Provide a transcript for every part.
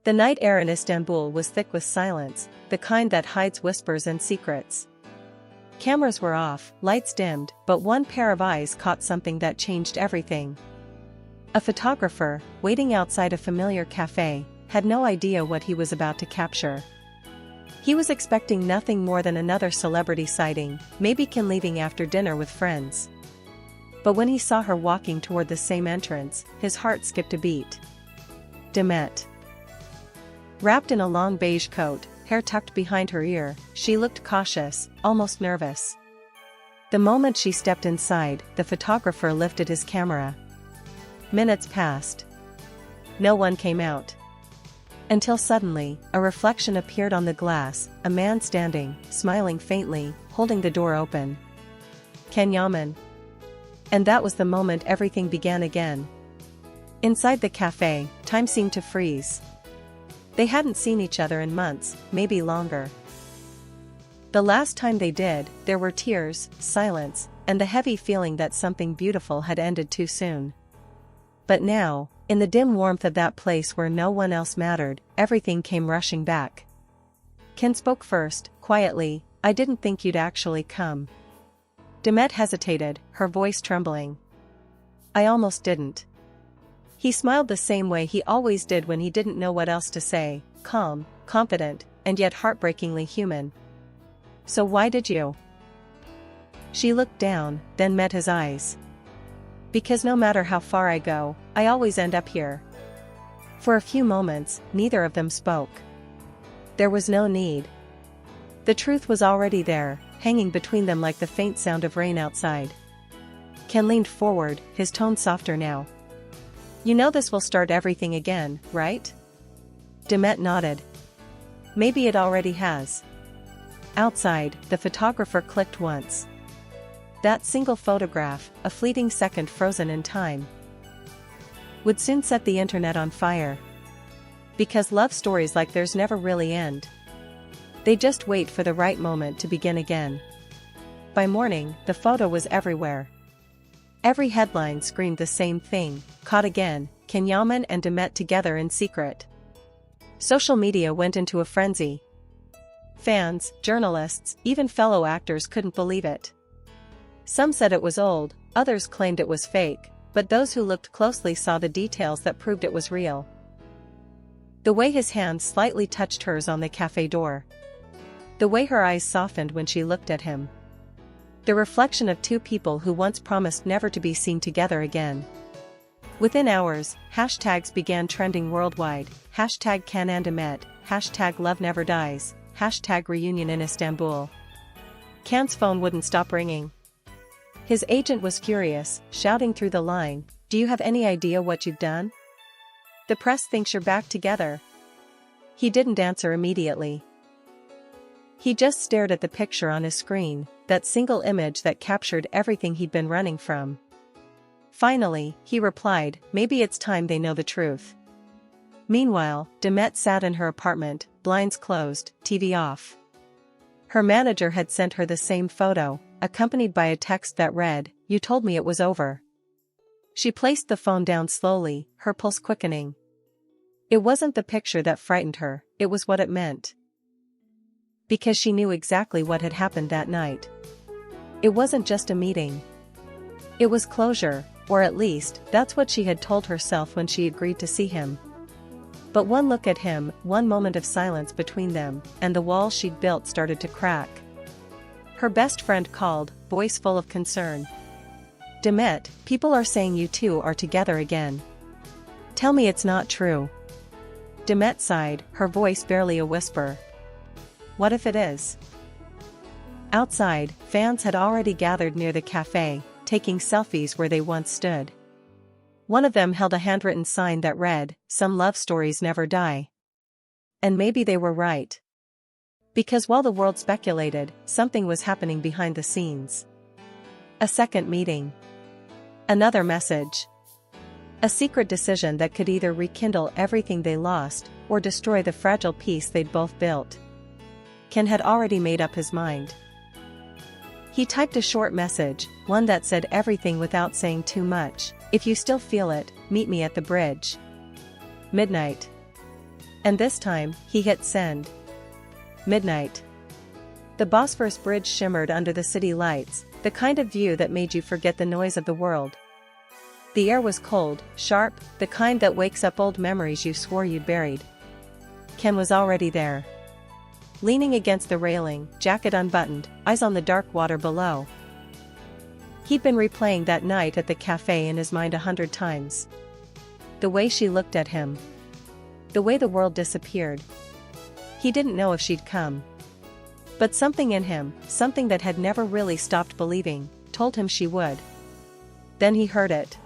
The night air in Istanbul was thick with silence, the kind that hides whispers and secrets. Cameras were off, lights dimmed, but one pair of eyes caught something that changed everything. A photographer, waiting outside a familiar cafe, had no idea what he was about to capture. He was expecting nothing more than another celebrity sighting, maybe Can leaving after dinner with friends. But when he saw her walking toward the same entrance, his heart skipped a beat. Demet. Wrapped in a long beige coat, hair tucked behind her ear, she looked cautious, almost nervous. The moment she stepped inside, the photographer lifted his camera. Minutes passed. No one came out. Until suddenly, a reflection appeared on the glass, a man standing, smiling faintly, holding the door open. Can Yaman. And that was the moment everything began again. Inside the cafe, time seemed to freeze. They hadn't seen each other in months, maybe longer. The last time they did, there were tears, silence, and the heavy feeling that something beautiful had ended too soon. But now, in the dim warmth of that place where no one else mattered, everything came rushing back. Can spoke first, quietly, "I didn't think you'd actually come." Demet hesitated, her voice trembling. "I almost didn't." He smiled the same way he always did when he didn't know what else to say, calm, confident, and yet heartbreakingly human. "So why did you?" She looked down, then met his eyes. "Because no matter how far I go, I always end up here." For a few moments, neither of them spoke. There was no need. The truth was already there, hanging between them like the faint sound of rain outside. Ken leaned forward, his tone softer now. "You know this will start everything again, right?" Demet nodded. "Maybe it already has." Outside, the photographer clicked once. That single photograph, a fleeting second frozen in time, would soon set the internet on fire. Because love stories like theirs never really end. They just wait for the right moment to begin again. By morning, the photo was everywhere. Every headline screamed the same thing: caught again, Can Yaman and Demet together in secret. Social media went into a frenzy. Fans, journalists, even fellow actors couldn't believe it. Some said it was old, others claimed it was fake, but those who looked closely saw the details that proved it was real. The way his hand slightly touched hers on the cafe door. The way her eyes softened when she looked at him. The reflection of two people who once promised never to be seen together again. Within hours, hashtags began trending worldwide. Hashtag Can and Demet, hashtag Love Never Dies, hashtag Reunion in Istanbul. Can's phone wouldn't stop ringing. His agent was furious, shouting through the line, "Do you have any idea what you've done? The press thinks you're back together." He didn't answer immediately. He just stared at the picture on his screen, that single image that captured everything he'd been running from. Finally, he replied, "Maybe it's time they know the truth." Meanwhile, Demet sat in her apartment, blinds closed, TV off. Her manager had sent her the same photo, accompanied by a text that read, "You told me it was over." She placed the phone down slowly, her pulse quickening. It wasn't the picture that frightened her, it was what it meant. Because she knew exactly what had happened that night. It wasn't just a meeting. It was closure, or at least, that's what she had told herself when she agreed to see him. But one look at him, one moment of silence between them, and the walls she'd built started to crack. Her best friend called, voice full of concern. "Demet, people are saying you two are together again. Tell me it's not true." Demet sighed, her voice barely a whisper. "What if it is?" Outside, fans had already gathered near the cafe, taking selfies where they once stood. One of them held a handwritten sign that read, "Some love stories never die." And maybe they were right. Because while the world speculated, something was happening behind the scenes. A second meeting. Another message. A secret decision that could either rekindle everything they lost, or destroy the fragile peace they'd both built. Ken had already made up his mind. He typed a short message, one that said everything without saying too much. "If you still feel it, meet me at the bridge. Midnight." And this time, he hit send. Midnight. The Bosphorus Bridge shimmered under the city lights, the kind of view that made you forget the noise of the world. The air was cold, sharp, the kind that wakes up old memories you swore you'd buried. Can was already there. Leaning against the railing, jacket unbuttoned, eyes on the dark water below. He'd been replaying that night at the cafe in his mind 100 times. The way she looked at him. The way the world disappeared. He didn't know if she'd come. But something in him, something that had never really stopped believing, told him she would. Then he heard it.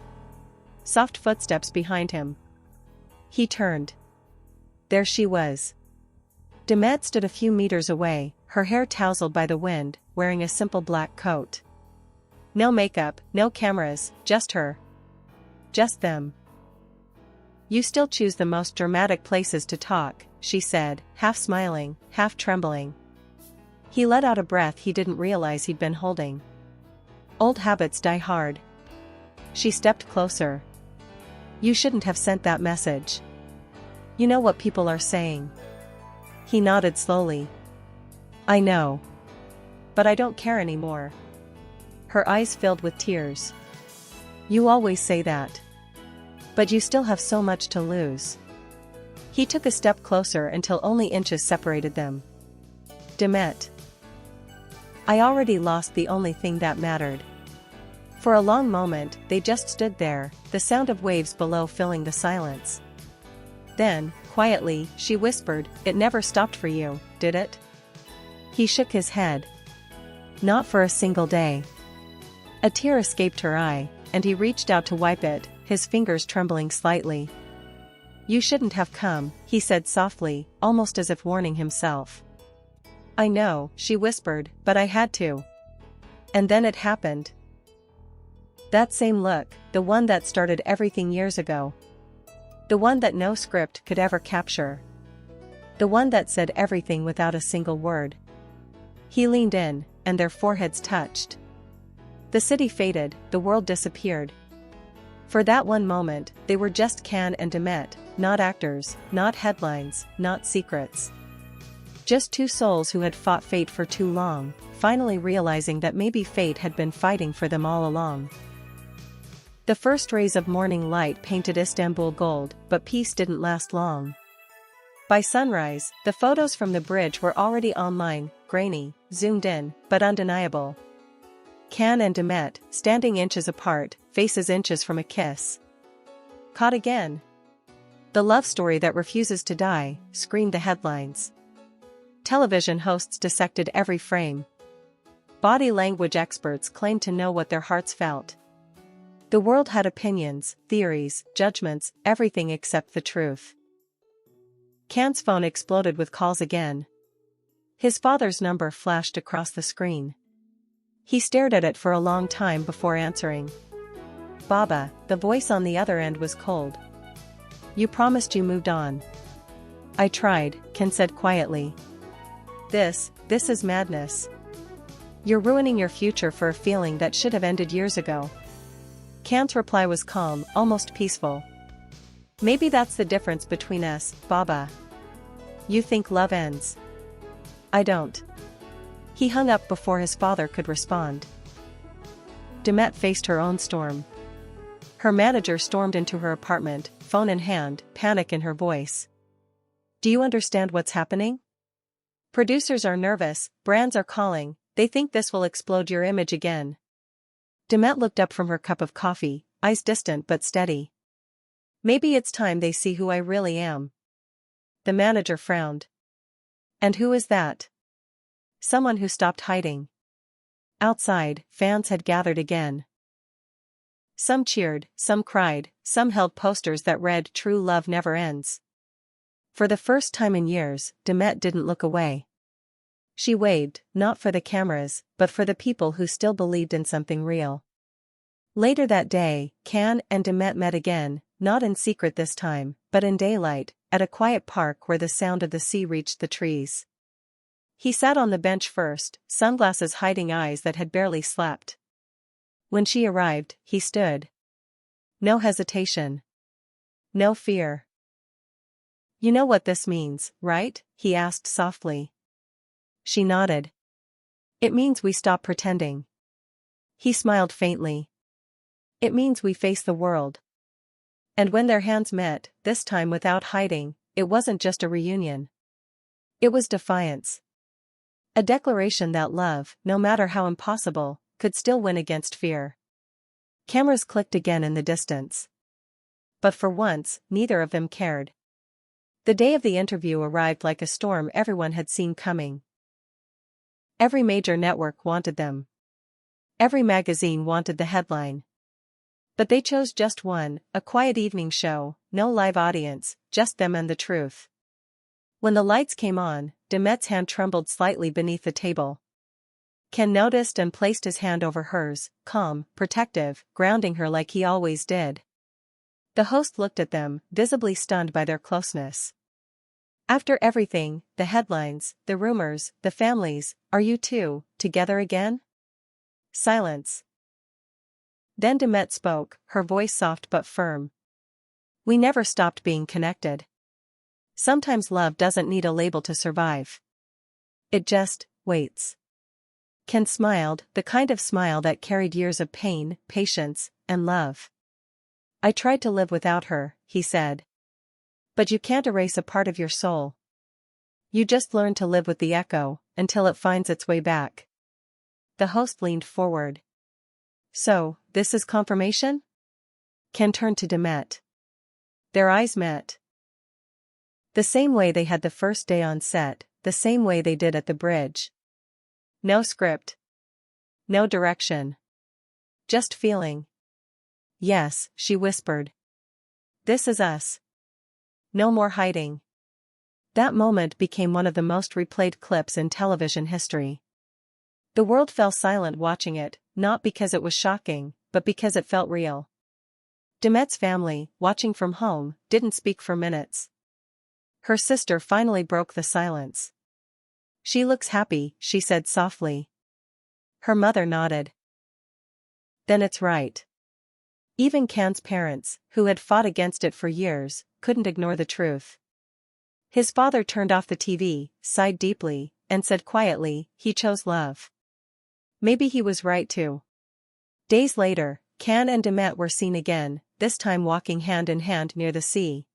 Soft footsteps behind him. He turned. There she was. Demet stood a few meters away, her hair tousled by the wind, wearing a simple black coat. No makeup, no cameras, just her. Just them. You still choose the most dramatic places to talk, she said, half smiling, half trembling. He let out a breath he didn't realize he'd been holding. Old habits die hard. She stepped closer. You shouldn't have sent that message. You know what people are saying. He nodded slowly. I know. But I don't care anymore. Her eyes filled with tears. You always say that. But you still have so much to lose. He took a step closer until only inches separated them. Demet. I already lost the only thing that mattered. For a long moment, they just stood there, the sound of waves below filling the silence. Then, quietly, she whispered, It never stopped for you, did it? He shook his head. Not for a single day. A tear escaped her eye, and he reached out to wipe it, his fingers trembling slightly. You shouldn't have come, he said softly, almost as if warning himself. I know, she whispered, but I had to. And then it happened. That same look, the one that started everything years ago. The one that no script could ever capture. The one that said everything without a single word. He leaned in, and their foreheads touched. The city faded, the world disappeared. For that one moment, they were just Can and Demet, not actors, not headlines, not secrets. Just two souls who had fought fate for too long, finally realizing that maybe fate had been fighting for them all along. The first rays of morning light painted Istanbul gold, but peace didn't last long. By sunrise, the photos from the bridge were already online, grainy, zoomed in, but undeniable. Can and Demet, standing inches apart, faces inches from a kiss. Caught again. The love story that refuses to die, screamed the headlines. Television hosts dissected every frame. Body language experts claimed to know what their hearts felt. The world had opinions, theories, judgments, everything except the truth. Can's phone exploded with calls again. His father's number flashed across the screen. He stared at it for a long time before answering. Baba, the voice on the other end was cold. You promised you moved on. I tried, Can said quietly. This is madness. You're ruining your future for a feeling that should have ended years ago. Can's reply was calm, almost peaceful. Maybe that's the difference between us, Baba. You think love ends. I don't. He hung up before his father could respond. Demet faced her own storm. Her manager stormed into her apartment, phone in hand, panic in her voice. Do you understand what's happening? Producers are nervous, brands are calling, they think this will explode your image again. Demet looked up from her cup of coffee, eyes distant but steady. Maybe it's time they see who I really am. The manager frowned. And who is that? Someone who stopped hiding. Outside, fans had gathered again. Some cheered, some cried, some held posters that read True Love Never Ends. For the first time in years, Demet didn't look away. She waved, not for the cameras, but for the people who still believed in something real. Later that day, Can and Demet met again, not in secret this time, but in daylight, at a quiet park where the sound of the sea reached the trees. He sat on the bench first, sunglasses hiding eyes that had barely slept. When she arrived, he stood. No hesitation. No fear. You know what this means, right? He asked softly. She nodded. It means we stop pretending. He smiled faintly. It means we face the world. And when their hands met, this time without hiding, it wasn't just a reunion. It was defiance. A declaration that love, no matter how impossible, could still win against fear. Cameras clicked again in the distance. But for once, neither of them cared. The day of the interview arrived like a storm everyone had seen coming. Every major network wanted them. Every magazine wanted the headline. But they chose just one, a quiet evening show, no live audience, just them and the truth. When the lights came on, Demet's hand trembled slightly beneath the table. Can noticed and placed his hand over hers, calm, protective, grounding her like he always did. The host looked at them, visibly stunned by their closeness. After everything, the headlines, the rumors, the families, are you two, together again? Silence. Then Demet spoke, her voice soft but firm. We never stopped being connected. Sometimes love doesn't need a label to survive. It just waits. Ken smiled, the kind of smile that carried years of pain, patience, and love. I tried to live without her, he said. But you can't erase a part of your soul. You just learn to live with the echo, until it finds its way back. The host leaned forward. So, this is confirmation? Ken turned to Demet. Their eyes met. The same way they had the first day on set, the same way they did at the bridge. No script. No direction. Just feeling. Yes, she whispered. This is us. No more hiding. That moment became one of the most replayed clips in television history. The world fell silent watching it, not because it was shocking, but because it felt real. Demet's family, watching from home, didn't speak for minutes. Her sister finally broke the silence. She looks happy, she said softly. Her mother nodded. Then it's right. Even Can's parents, who had fought against it for years, couldn't ignore the truth. His father turned off the TV, sighed deeply, and said quietly, he chose love. Maybe he was right too. Days later, Can and Demet were seen again, this time walking hand in hand near the sea.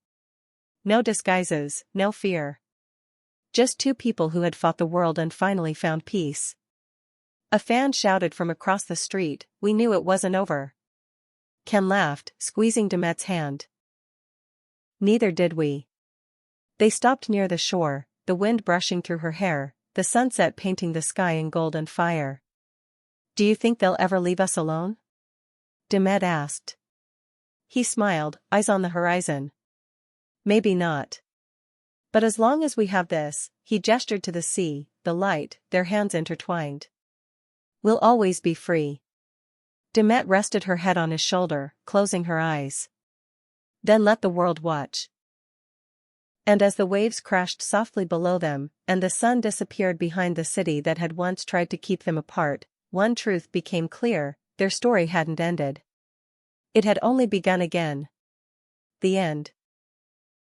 No disguises, no fear. Just two people who had fought the world and finally found peace. A fan shouted from across the street, we knew it wasn't over. Ken laughed, squeezing Demet's hand. Neither did we. They stopped near the shore, the wind brushing through her hair, the sunset painting the sky in gold and fire. Do you think they'll ever leave us alone? Demet asked. He smiled, eyes on the horizon. Maybe not. But as long as we have this, he gestured to the sea, the light, their hands intertwined. We'll always be free. Demet rested her head on his shoulder, closing her eyes. Then let the world watch. And as the waves crashed softly below them, and the sun disappeared behind the city that had once tried to keep them apart, one truth became clear, their story hadn't ended. It had only begun again. The end.